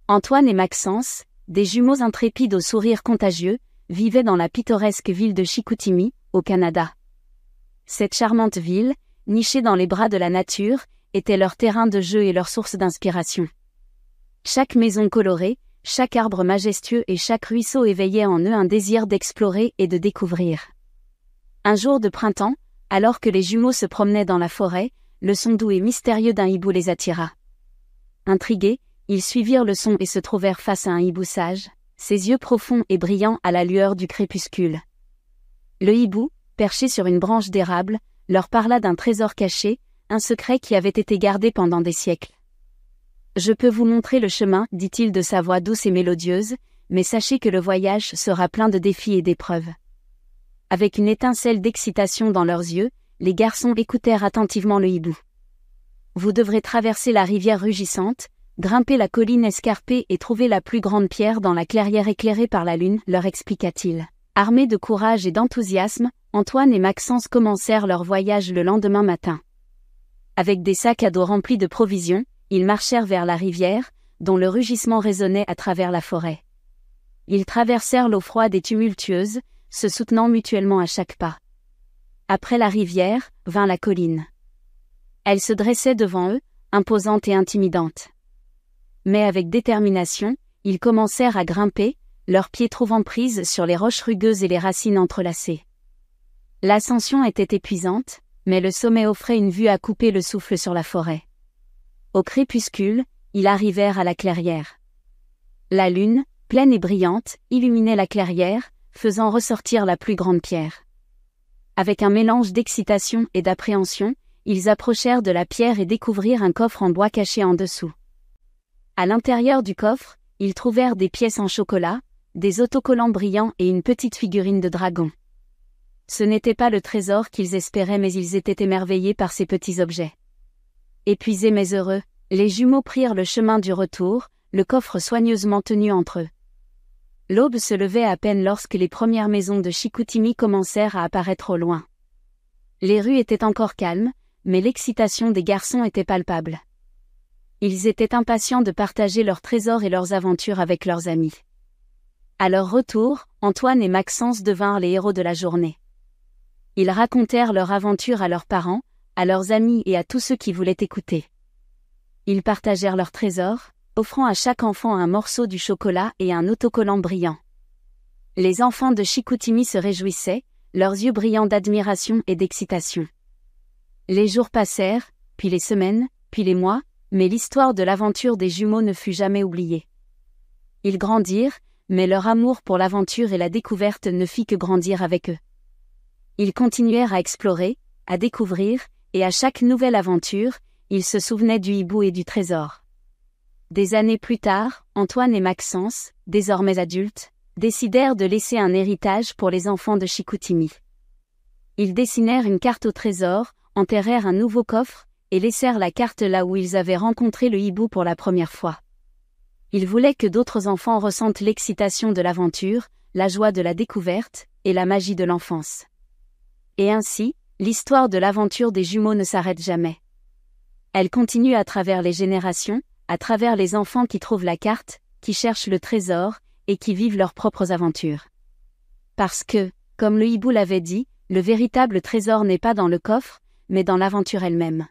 Antoine et Maxence, des jumeaux intrépides au sourire contagieux, vivaient dans la pittoresque ville de Chicoutimi, au Canada. Cette charmante ville, nichée dans les bras de la nature, était leur terrain de jeu et leur source d'inspiration. Chaque maison colorée, chaque arbre majestueux et chaque ruisseau éveillait en eux un désir d'explorer et de découvrir. Un jour de printemps, alors que les jumeaux se promenaient dans la forêt, le son doux et mystérieux d'un hibou les attira. Intrigués, ils suivirent le son et se trouvèrent face à un hibou sage, ses yeux profonds et brillants à la lueur du crépuscule. Le hibou, perché sur une branche d'érable, leur parla d'un trésor caché, un secret qui avait été gardé pendant des siècles. « Je peux vous montrer le chemin, dit-il de sa voix douce et mélodieuse, mais sachez que le voyage sera plein de défis et d'épreuves. » Avec une étincelle d'excitation dans leurs yeux, les garçons écoutèrent attentivement le hibou. « Vous devrez traverser la rivière rugissante, grimper la colline escarpée et trouver la plus grande pierre dans la clairière éclairée par la lune, leur expliqua-t-il. Armés de courage et d'enthousiasme, Antoine et Maxence commencèrent leur voyage le lendemain matin. Avec des sacs à dos remplis de provisions, ils marchèrent vers la rivière, dont le rugissement résonnait à travers la forêt. Ils traversèrent l'eau froide et tumultueuse, se soutenant mutuellement à chaque pas. Après la rivière, vint la colline. Elle se dressait devant eux, imposante et intimidante. Mais avec détermination, ils commencèrent à grimper, leurs pieds trouvant prise sur les roches rugueuses et les racines entrelacées. L'ascension était épuisante, mais le sommet offrait une vue à couper le souffle sur la forêt. Au crépuscule, ils arrivèrent à la clairière. La lune, pleine et brillante, illuminait la clairière, faisant ressortir la plus grande pierre. Avec un mélange d'excitation et d'appréhension, ils approchèrent de la pierre et découvrirent un coffre en bois caché en dessous. À l'intérieur du coffre, ils trouvèrent des pièces en chocolat, des autocollants brillants et une petite figurine de dragon. Ce n'était pas le trésor qu'ils espéraient, mais ils étaient émerveillés par ces petits objets. Épuisés mais heureux, les jumeaux prirent le chemin du retour, le coffre soigneusement tenu entre eux. L'aube se levait à peine lorsque les premières maisons de Chicoutimi commencèrent à apparaître au loin. Les rues étaient encore calmes, mais l'excitation des garçons était palpable. Ils étaient impatients de partager leurs trésors et leurs aventures avec leurs amis. À leur retour, Antoine et Maxence devinrent les héros de la journée. Ils racontèrent leur aventure à leurs parents, à leurs amis et à tous ceux qui voulaient écouter. Ils partagèrent leurs trésors, offrant à chaque enfant un morceau du chocolat et un autocollant brillant. Les enfants de Chicoutimi se réjouissaient, leurs yeux brillants d'admiration et d'excitation. Les jours passèrent, puis les semaines, puis les mois, mais l'histoire de l'aventure des jumeaux ne fut jamais oubliée. Ils grandirent, mais leur amour pour l'aventure et la découverte ne fit que grandir avec eux. Ils continuèrent à explorer, à découvrir, et à chaque nouvelle aventure, ils se souvenaient du hibou et du trésor. Des années plus tard, Antoine et Maxence, désormais adultes, décidèrent de laisser un héritage pour les enfants de Chicoutimi. Ils dessinèrent une carte au trésor, enterrèrent un nouveau coffre, et laissèrent la carte là où ils avaient rencontré le hibou pour la première fois. Ils voulaient que d'autres enfants ressentent l'excitation de l'aventure, la joie de la découverte, et la magie de l'enfance. Et ainsi, l'histoire de l'aventure des jumeaux ne s'arrête jamais. Elle continue à travers les générations, à travers les enfants qui trouvent la carte, qui cherchent le trésor, et qui vivent leurs propres aventures. Parce que, comme le hibou l'avait dit, le véritable trésor n'est pas dans le coffre, mais dans l'aventure elle-même.